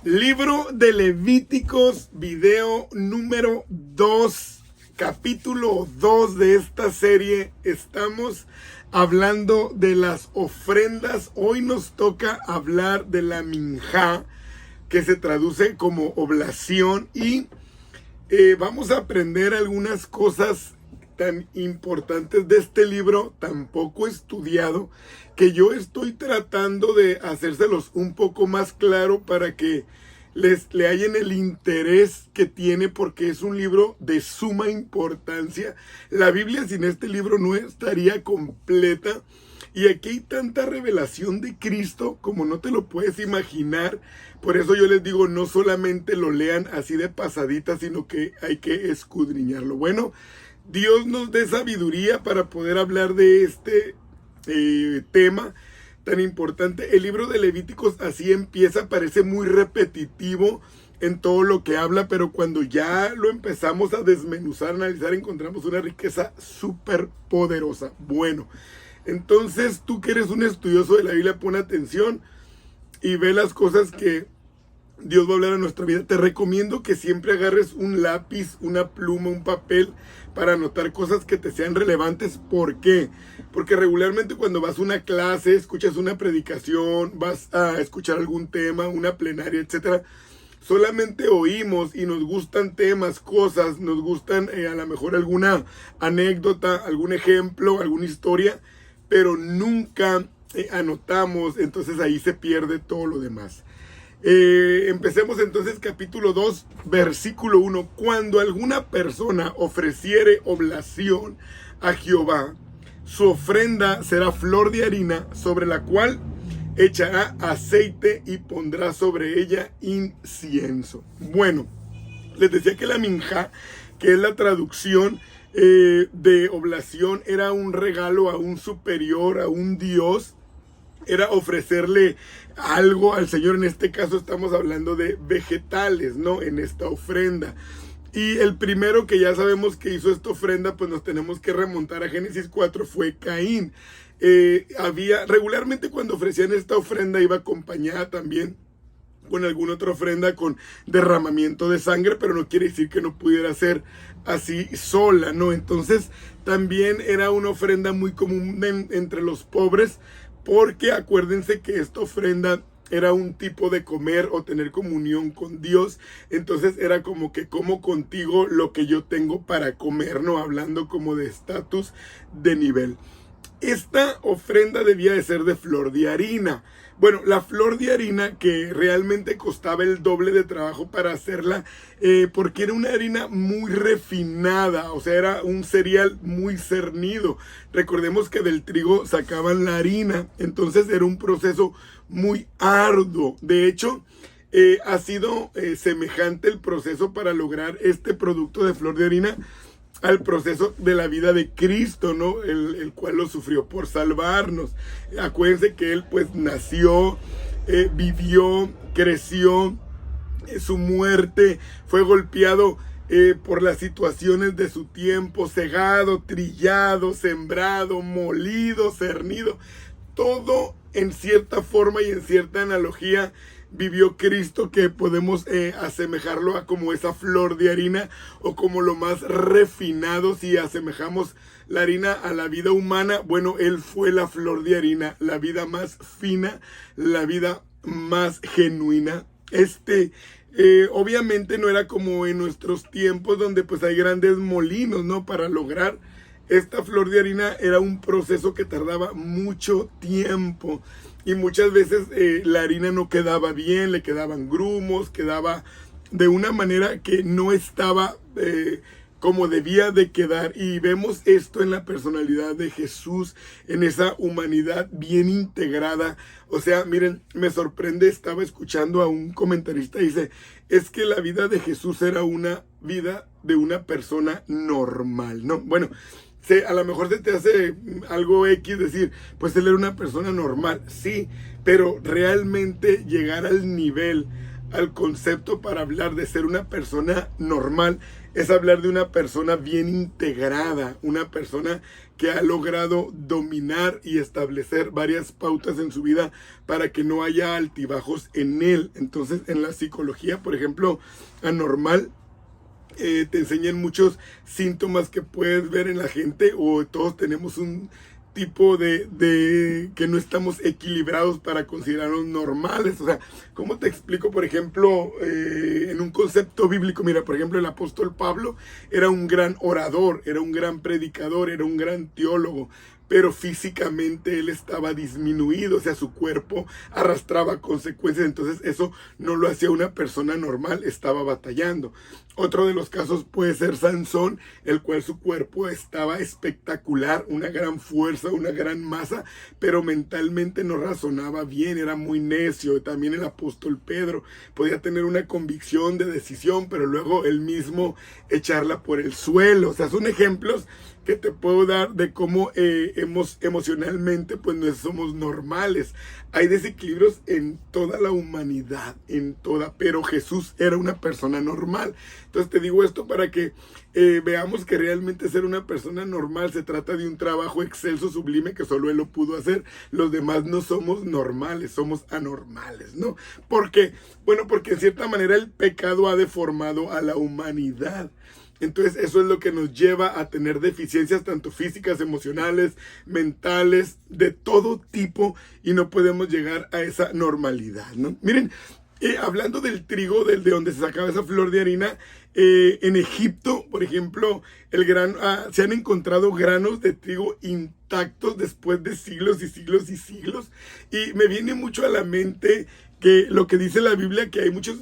Libro de Levíticos, video número 2, capítulo 2 de esta serie. Estamos hablando de las ofrendas. Hoy nos toca hablar de la minjá, que se traduce como oblación, y vamos a aprender algunas cosas tan importantes de este libro tan poco estudiado, que yo estoy tratando de hacérselos un poco más claro para que le hallen el interés que tiene, porque es un libro de suma importancia. La Biblia sin este libro no estaría completa, y aquí hay tanta revelación de Cristo como no te lo puedes imaginar. Por eso yo les digo, no solamente lo lean así de pasadita, sino que hay que escudriñarlo. Bueno, Dios nos dé sabiduría para poder hablar de este tema tan importante. El libro de Levíticos así empieza, parece muy repetitivo en todo lo que habla, pero cuando ya lo empezamos a desmenuzar, analizar, encontramos una riqueza súper poderosa. Bueno, entonces tú que eres un estudioso de la Biblia, pon atención y ve las cosas que Dios va a hablar a nuestra vida. Te recomiendo que siempre agarres un lápiz, una pluma, un papel para anotar cosas que te sean relevantes. ¿Por qué? Porque regularmente cuando vas a una clase, escuchas una predicación, vas a escuchar algún tema, una plenaria, etcétera, solamente oímos y nos gustan temas, cosas, nos gustan a lo mejor alguna anécdota, algún ejemplo, alguna historia, pero nunca anotamos. Entonces ahí se pierde todo lo demás. Empecemos entonces capítulo 2, versículo 1. Cuando alguna persona ofreciere oblación a Jehová, su ofrenda será flor de harina, sobre la cual echará aceite y pondrá sobre ella incienso. Bueno, les decía que la minjá, que es la traducción de oblación, era un regalo a un superior, a un Dios. Era ofrecerle algo al Señor. En este caso estamos hablando de vegetales, ¿no? En esta ofrenda. Y el primero que ya sabemos que hizo esta ofrenda, pues nos tenemos que remontar a Génesis 4, fue Caín. Regularmente cuando ofrecían esta ofrenda iba acompañada también con alguna otra ofrenda con derramamiento de sangre, pero no quiere decir que no pudiera ser así sola, ¿no? Entonces también era una ofrenda muy común entre los pobres, porque acuérdense que esta ofrenda era un tipo de comer o tener comunión con Dios. Entonces era como que como contigo lo que yo tengo para comer, ¿no? Hablando como de estatus, de nivel. Esta ofrenda debía de ser de flor de harina. Bueno, la flor de harina, que realmente costaba el doble de trabajo para hacerla, porque era una harina muy refinada, o sea, era un cereal muy cernido. Recordemos que del trigo sacaban la harina, entonces era un proceso muy arduo. De hecho, ha sido semejante el proceso para lograr este producto de flor de harina al proceso de la vida de Cristo, ¿no? El cual lo sufrió por salvarnos. Acuérdense que Él pues nació, vivió, creció, su muerte, fue golpeado por las situaciones de su tiempo, cegado, trillado, sembrado, molido, cernido. Todo en cierta forma y en cierta analogía vivió Cristo, que podemos asemejarlo a como esa flor de harina, o como lo más refinado. Si asemejamos la harina a la vida humana, bueno, Él fue la flor de harina, la vida más fina, la vida más genuina. Obviamente no era como en nuestros tiempos, donde pues hay grandes molinos, ¿no? Para lograr esta flor de harina era un proceso que tardaba mucho tiempo. Y muchas veces la harina no quedaba bien, le quedaban grumos, quedaba de una manera que no estaba como debía de quedar. Y vemos esto en la personalidad de Jesús, en esa humanidad bien integrada. O sea, miren, me sorprende, estaba escuchando a un comentarista, dice, es que la vida de Jesús era una vida de una persona normal, ¿no? Bueno, a lo mejor se te hace algo X decir, pues él era una persona normal, sí, pero realmente llegar al nivel, al concepto para hablar de ser una persona normal, es hablar de una persona bien integrada, una persona que ha logrado dominar y establecer varias pautas en su vida para que no haya altibajos en él. Entonces, en la psicología, por ejemplo, anormal, te enseñan muchos síntomas que puedes ver en la gente, o todos tenemos un tipo de que no estamos equilibrados para considerarnos normales. O sea, ¿cómo te explico? Por ejemplo, en un concepto bíblico, mira, por ejemplo, el apóstol Pablo era un gran orador, era un gran predicador, era un gran teólogo, pero físicamente él estaba disminuido, o sea, su cuerpo arrastraba consecuencias, entonces eso no lo hacía una persona normal, estaba batallando. Otro de los casos puede ser Sansón, el cual su cuerpo estaba espectacular, una gran fuerza, una gran masa, pero mentalmente no razonaba bien, era muy necio. También el apóstol Pedro podía tener una convicción de decisión, pero luego él mismo echarla por el suelo. O sea, son ejemplos que te puedo dar de cómo emocionalmente pues no somos normales. Hay desequilibrios en toda la humanidad, pero Jesús era una persona normal. Entonces te digo esto para que veamos que realmente ser una persona normal se trata de un trabajo excelso, sublime, que solo él lo pudo hacer. Los demás no somos normales, somos anormales, ¿no? ¿Por qué? Bueno, porque en cierta manera el pecado ha deformado a la humanidad. Entonces eso es lo que nos lleva a tener deficiencias tanto físicas, emocionales, mentales, de todo tipo, y no podemos llegar a esa normalidad, ¿no? Miren, hablando del trigo, de donde se sacaba esa flor de harina, en Egipto, por ejemplo, se han encontrado granos de trigo intactos después de siglos y siglos y siglos, y me viene mucho a la mente que lo que dice la Biblia, que hay muchos...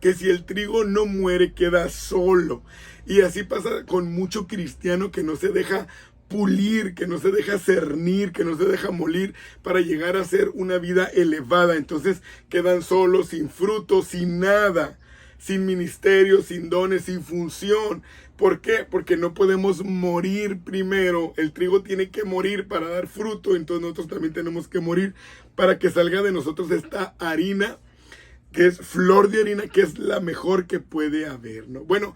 que si el trigo no muere, queda solo. Y así pasa con mucho cristiano que no se deja pulir, que no se deja cernir, que no se deja moler para llegar a ser una vida elevada. Entonces quedan solos, sin fruto, sin nada, sin ministerio, sin dones, sin función. ¿Por qué? Porque no podemos morir primero. El trigo tiene que morir para dar fruto. Entonces nosotros también tenemos que morir para que salga de nosotros esta harina, que es flor de harina, que es la mejor que puede haber, ¿no? Bueno,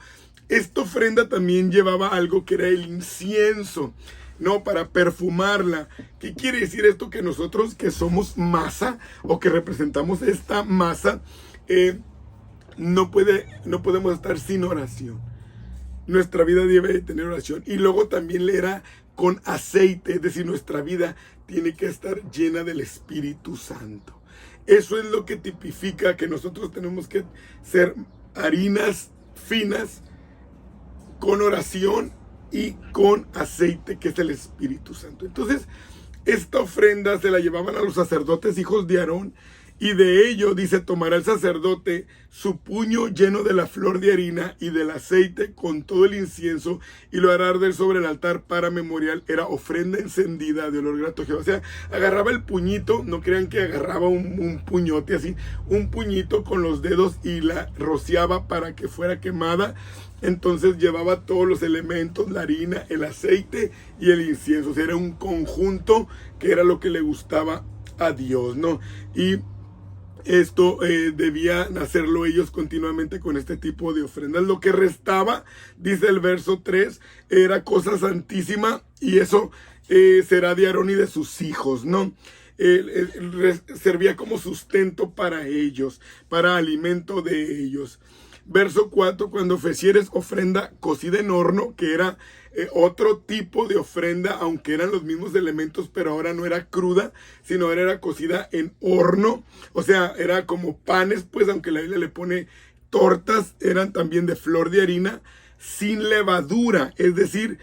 esta ofrenda también llevaba algo que era el incienso, ¿no? Para perfumarla. ¿Qué quiere decir esto? Que nosotros que somos masa, o que representamos esta masa, no podemos estar sin oración. Nuestra vida debe de tener oración. Y luego también le era con aceite, es decir, nuestra vida tiene que estar llena del Espíritu Santo. Eso es lo que tipifica que nosotros tenemos que ser harinas finas, con oración y con aceite, que es el Espíritu Santo. Entonces, esta ofrenda se la llevaban a los sacerdotes, hijos de Aarón, y de ello, dice, tomará el sacerdote su puño lleno de la flor de harina y del aceite con todo el incienso, y lo hará arder sobre el altar para memorial. Era ofrenda encendida de olor grato a Jehová. O sea, agarraba el puñito, no crean que agarraba un puñote así, un puñito con los dedos, y la rociaba para que fuera quemada. Entonces llevaba todos los elementos, la harina, el aceite y el incienso. O sea, era un conjunto que era lo que le gustaba a Dios, ¿no? Y esto debían hacerlo ellos continuamente con este tipo de ofrendas. Lo que restaba, dice el verso 3, era cosa santísima, y eso será de Aarón y de sus hijos, ¿no? Servía como sustento para ellos, para alimento de ellos. Verso 4, cuando ofrecieres ofrenda cocida en horno, que era otro tipo de ofrenda, aunque eran los mismos elementos, pero ahora no era cruda, sino era cocida en horno. O sea, era como panes, pues, aunque la Biblia le pone tortas, eran también de flor de harina, sin levadura, es decir,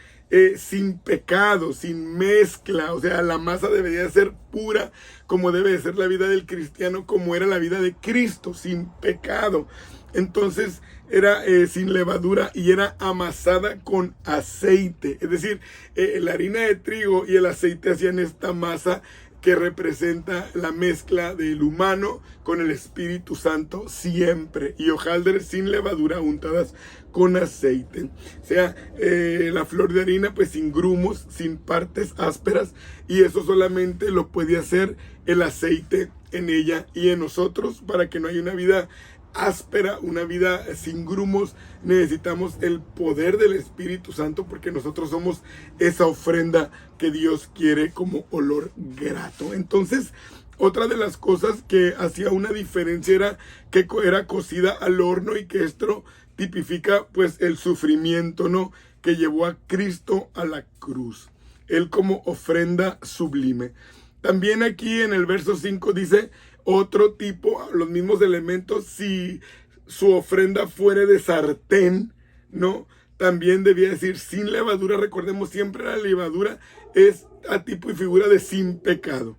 sin pecado, sin mezcla. O sea, la masa debería ser pura, como debe de ser la vida del cristiano, como era la vida de Cristo, sin pecado. Entonces era sin levadura, y era amasada con aceite. Es decir, la harina de trigo y el aceite hacían esta masa que representa la mezcla del humano con el Espíritu Santo siempre. Y hojaldres sin levadura untadas con aceite. O sea, la flor de harina pues sin grumos, sin partes ásperas. Y eso solamente lo puede hacer el aceite en ella y en nosotros, para que no haya una vida áspera, una vida sin grumos. Necesitamos el poder del Espíritu Santo porque nosotros somos esa ofrenda que Dios quiere como olor grato. Entonces, otra de las cosas que hacía una diferencia era que era cocida al horno, y que esto tipifica pues el sufrimiento, ¿no?, que llevó a Cristo a la cruz. Él como ofrenda sublime. También aquí en el verso 5 dice otro tipo, los mismos elementos. Si su ofrenda fuere de sartén, ¿no?, también debía decir sin levadura. Recordemos, siempre la levadura es a tipo y figura de sin pecado.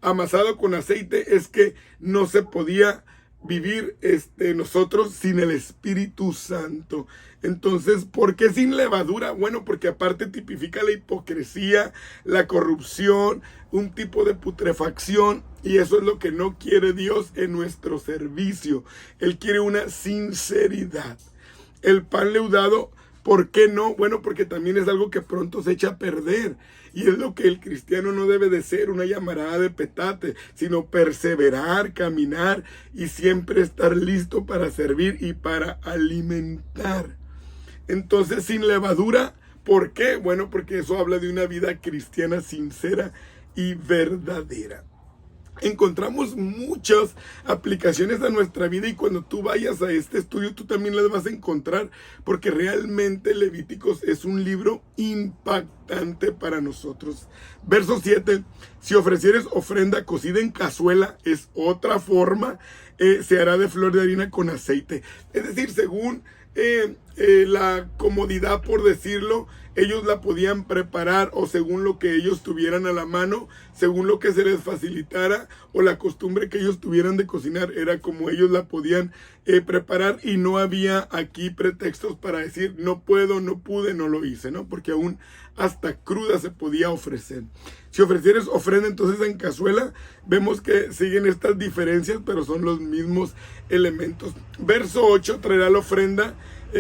Amasado con aceite, es que no se podía vivir nosotros sin el Espíritu Santo. Entonces, ¿por qué sin levadura? Bueno, porque aparte tipifica la hipocresía, la corrupción, un tipo de putrefacción, y eso es lo que no quiere Dios en nuestro servicio. Él quiere una sinceridad. El pan leudado, ¿por qué no? Bueno, porque también es algo que pronto se echa a perder. Y es lo que el cristiano no debe de ser, una llamarada de petate, sino perseverar, caminar y siempre estar listo para servir y para alimentar. Entonces, sin levadura, ¿por qué? Bueno, porque eso habla de una vida cristiana sincera y verdadera. Encontramos muchas aplicaciones a nuestra vida, y cuando tú vayas a este estudio tú también las vas a encontrar, porque realmente Levíticos es un libro impactante para nosotros. Verso 7, si ofrecieres ofrenda cocida en cazuela, es otra forma, se hará de flor de harina con aceite. Es decir, según la comodidad, por decirlo, ellos la podían preparar, o según lo que ellos tuvieran a la mano, según lo que se les facilitara, o la costumbre que ellos tuvieran de cocinar, era como ellos la podían preparar, y no había aquí pretextos para decir no puedo, no pude, no lo hice, ¿no? Porque aún hasta cruda se podía ofrecer. Si ofrecieres ofrenda entonces en cazuela, vemos que siguen estas diferencias, pero son los mismos elementos. Verso 8, traerá la ofrenda,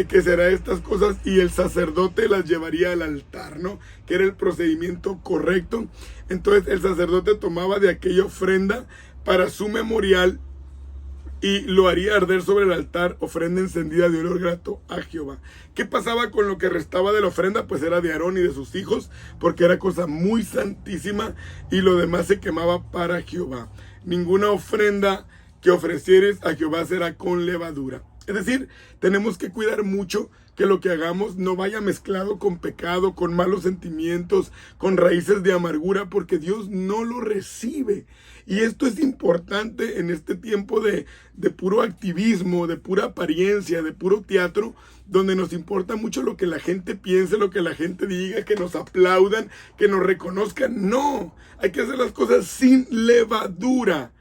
que será estas cosas, y el sacerdote las llevaría al altar, ¿no?, que era el procedimiento correcto. Entonces el sacerdote tomaba de aquella ofrenda para su memorial y lo haría arder sobre el altar, ofrenda encendida de olor grato a Jehová. ¿Qué pasaba con lo que restaba de la ofrenda? Pues era de Aarón y de sus hijos, porque era cosa muy santísima, y lo demás se quemaba para Jehová. Ninguna ofrenda que ofrecieres a Jehová será con levadura. Es decir, tenemos que cuidar mucho que lo que hagamos no vaya mezclado con pecado, con malos sentimientos, con raíces de amargura, porque Dios no lo recibe. Y esto es importante en este tiempo de puro activismo, de pura apariencia, de puro teatro, donde nos importa mucho lo que la gente piense, lo que la gente diga, que nos aplaudan, que nos reconozcan. No, hay que hacer las cosas sin levadura.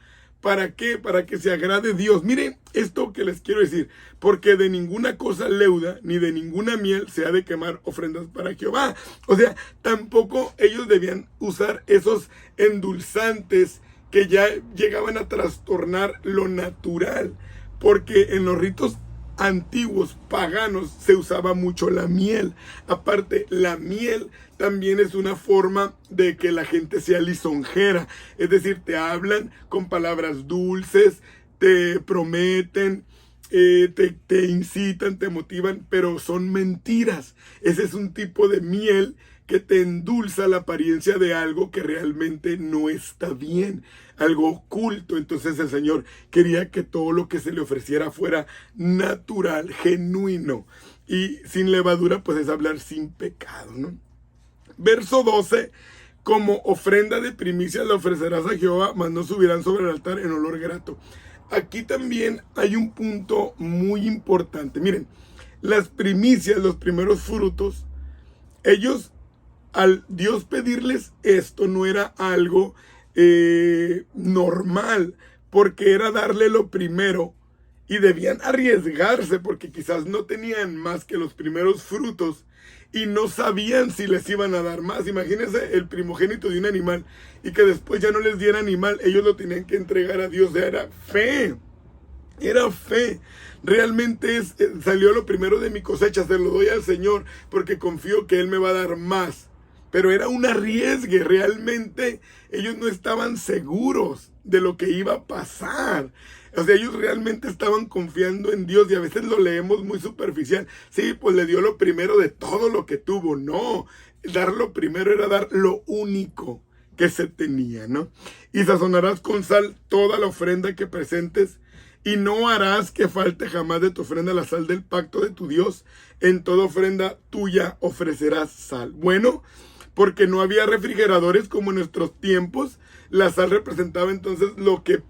¿Para qué? Para que se agrade Dios. Miren esto que les quiero decir. Porque de ninguna cosa leuda, ni de ninguna miel se ha de quemar ofrendas para Jehová. O sea, tampoco ellos debían usar esos endulzantes que ya llegaban a trastornar lo natural. Porque en los ritos antiguos paganos se usaba mucho la miel. Aparte, la miel también es una forma de que la gente sea lisonjera, es decir, te hablan con palabras dulces, te prometen, te incitan, te motivan, pero son mentiras. Ese es un tipo de miel que te endulza la apariencia de algo que realmente no está bien, algo oculto. Entonces el Señor quería que todo lo que se le ofreciera fuera natural, genuino, y sin levadura, pues es hablar sin pecado, ¿no? Verso 12, como ofrenda de primicias la ofrecerás a Jehová, mas no subirán sobre el altar en olor grato. Aquí también hay un punto muy importante. Miren, las primicias, los primeros frutos, ellos, al Dios pedirles esto, no era algo normal, porque era darle lo primero, y debían arriesgarse, porque quizás no tenían más que los primeros frutos, y no sabían si les iban a dar más. Imagínense el primogénito de un animal, y que después ya no les diera animal, ellos lo tenían que entregar a Dios. Era fe. Era fe. Realmente salió lo primero de mi cosecha, se lo doy al Señor, porque confío que Él me va a dar más. pero era un arriesgue. Realmente ellos no estaban seguros de lo que iba a pasar. O sea, ellos realmente estaban confiando en Dios, y a veces lo leemos muy superficial. Sí, pues le dio lo primero de todo lo que tuvo. No, dar lo primero era dar lo único que se tenía, ¿no? Y sazonarás con sal toda la ofrenda que presentes, y no harás que falte jamás de tu ofrenda la sal del pacto de tu Dios. En toda ofrenda tuya ofrecerás sal. Bueno, porque no había refrigeradores como en nuestros tiempos, la sal representaba entonces lo que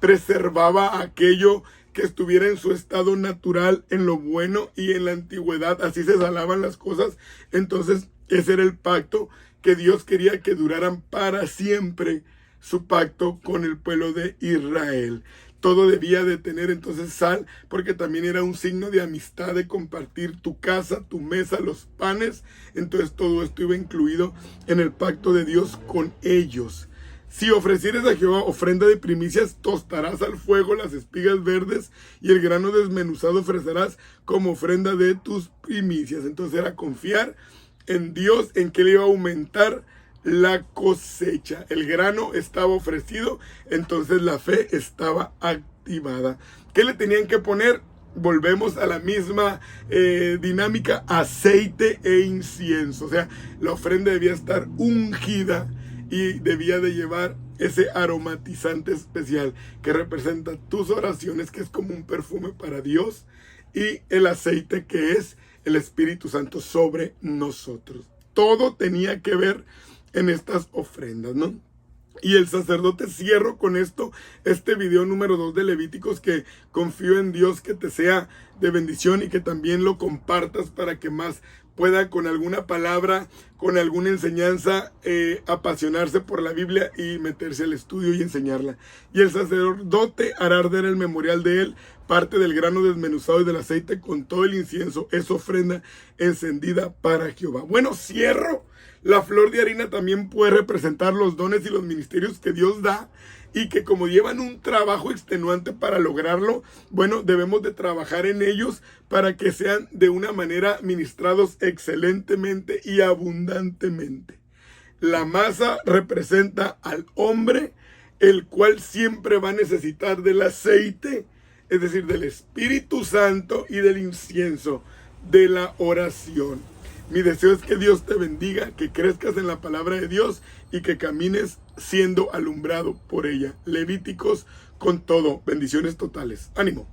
preservaba aquello que estuviera en su estado natural, en lo bueno y en la antigüedad. Así se salaban las cosas. Entonces ese era el pacto que Dios quería que duraran para siempre, su pacto con el pueblo de Israel. Todo debía de tener entonces sal, porque también era un signo de amistad, de compartir tu casa, tu mesa, los panes. Entonces todo esto iba incluido en el pacto de Dios con ellos. Si ofrecieres a Jehová ofrenda de primicias, tostarás al fuego las espigas verdes, y el grano desmenuzado ofrecerás como ofrenda de tus primicias. Entonces era confiar en Dios, en que le iba a aumentar la cosecha. El grano estaba ofrecido, entonces la fe estaba activada. ¿Qué le tenían que poner? Volvemos a la misma dinámica: aceite e incienso. O sea, la ofrenda debía estar ungida y debía de llevar ese aromatizante especial que representa tus oraciones, que es como un perfume para Dios, y el aceite, que es el Espíritu Santo sobre nosotros. Todo tenía que ver en estas ofrendas, ¿no? Y el sacerdote, cierro con esto este video número 2 de Levíticos, que confío en Dios que te sea de bendición y que también lo compartas para que más pueda, con alguna palabra, con alguna enseñanza, apasionarse por la Biblia y meterse al estudio y enseñarla. Y el sacerdote hará arder el memorial de él, parte del grano desmenuzado y del aceite con todo el incienso. Es ofrenda encendida para Jehová. Bueno, cierro. La flor de harina también puede representar los dones y los ministerios que Dios da, y que como llevan un trabajo extenuante para lograrlo, bueno, debemos de trabajar en ellos para que sean de una manera ministrados excelentemente y abundantemente. La masa representa al hombre, el cual siempre va a necesitar del aceite, es decir, del Espíritu Santo y del incienso, de la oración. Mi deseo es que Dios te bendiga, que crezcas en la palabra de Dios y que camines siendo alumbrado por ella. Levíticos con todo. Bendiciones totales. Ánimo.